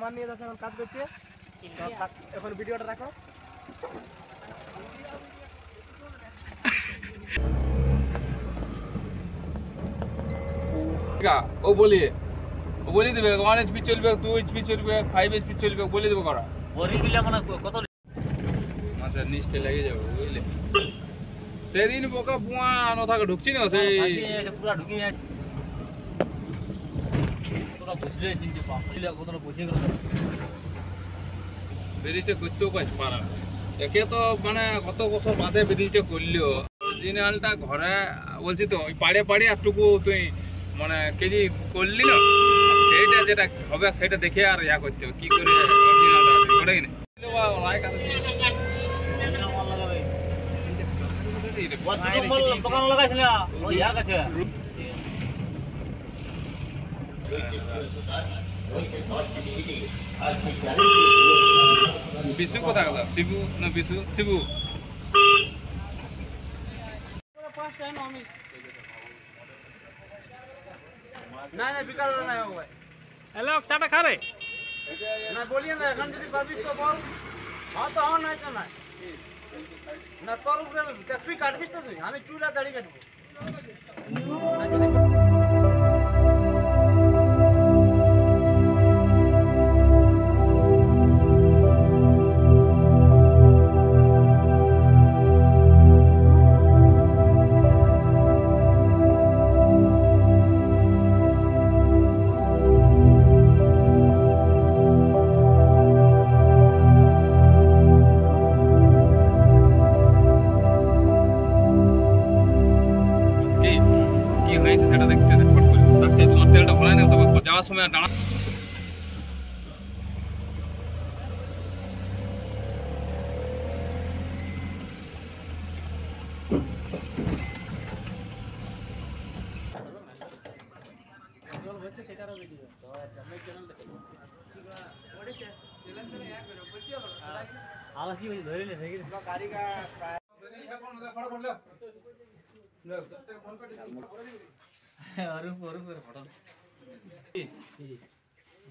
সামান নিয়ে যাচ্ছে এখন কাজ করতে। এখন ভিডিওটা রাখো। ও বলি দেবে 1 HP চলবে, 2 HP চলবে, 5 HP চলবে, বলে দেবো করা। বলি দিলে মানে কত আচ্ছা নিচে লেগে যাবে বুঝলে। সেদিন বোকা পুয়া নথাকে ঢুকছি না সেই পুরো ঢুকে যায়। তোরা বুঝলে চিনতে পারলে কতটা বুঝে গেল। ব্রিজটা করতেও পারা না। একে তো মানে কত বছর বাদে ব্রিজটা করলো। অরিজিনালটা ঘরে বলছি তো ওই পাড়ে একটুকু তুই মানে কেজি করলি না, সেইটা যেটা হবে সেটা দেখে আর ইয়া করতে হবে কি করে অরিজিনালটা করে কিনে দোকান লাগাইছিল ওই ইয়ার কাছে। বিশু কোথায় কথা? শিবু না বিশু? শিবু না না বিকাল না ভাই। হ্যালো চাটা খা রে না বলিয়ে না এখন যদি পারবিস তো বল। হ্যাঁ তো হ্যাঁ নাই তো নাই না তোর উপরে তুই কাটবিস তো তুই, আমি চুলা দাড়ি কাটবো না যদি সেটা দেখতে তোমার তেলটা ভরাই না যাওয়ার সময় দাঁড়া। আলাসি ধরে নে থেকে গাড়ি কা আরে পরে ফটো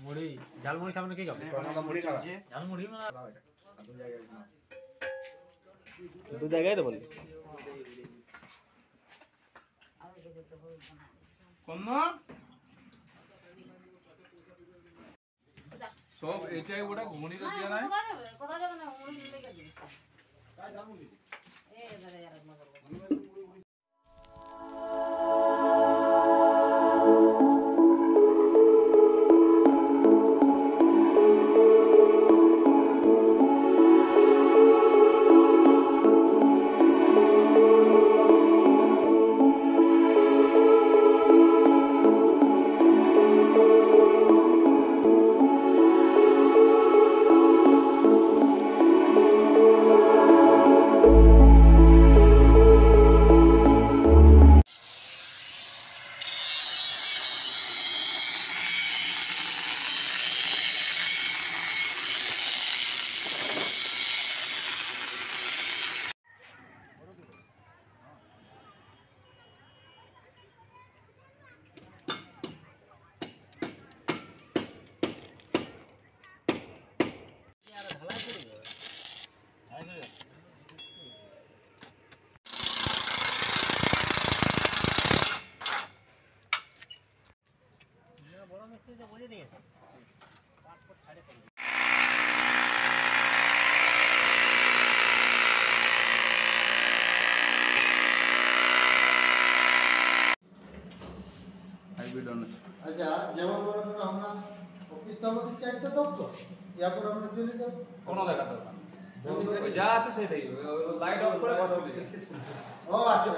মুড়ি ঝালমুড়ি সামনে কি খাবে? ঝালমুড়ি মানে দু জায়গায় তো বলি সব এটাই ওটা ঘুমনি তো দিয়া নাই কথা যাবে না ওই লেগে যাবে কাজ জামুনি এই ধরে यार মজা আচ্ছা যেমন আমরা অফিস তো আমাদের 4টা দপ্তর, এরপর আমরা চলে যাব কোনো দেখাতে হবে না, যা আছে সেটাই লাইট অফ করে ঘর চলে যাবে। ও আচ্ছা।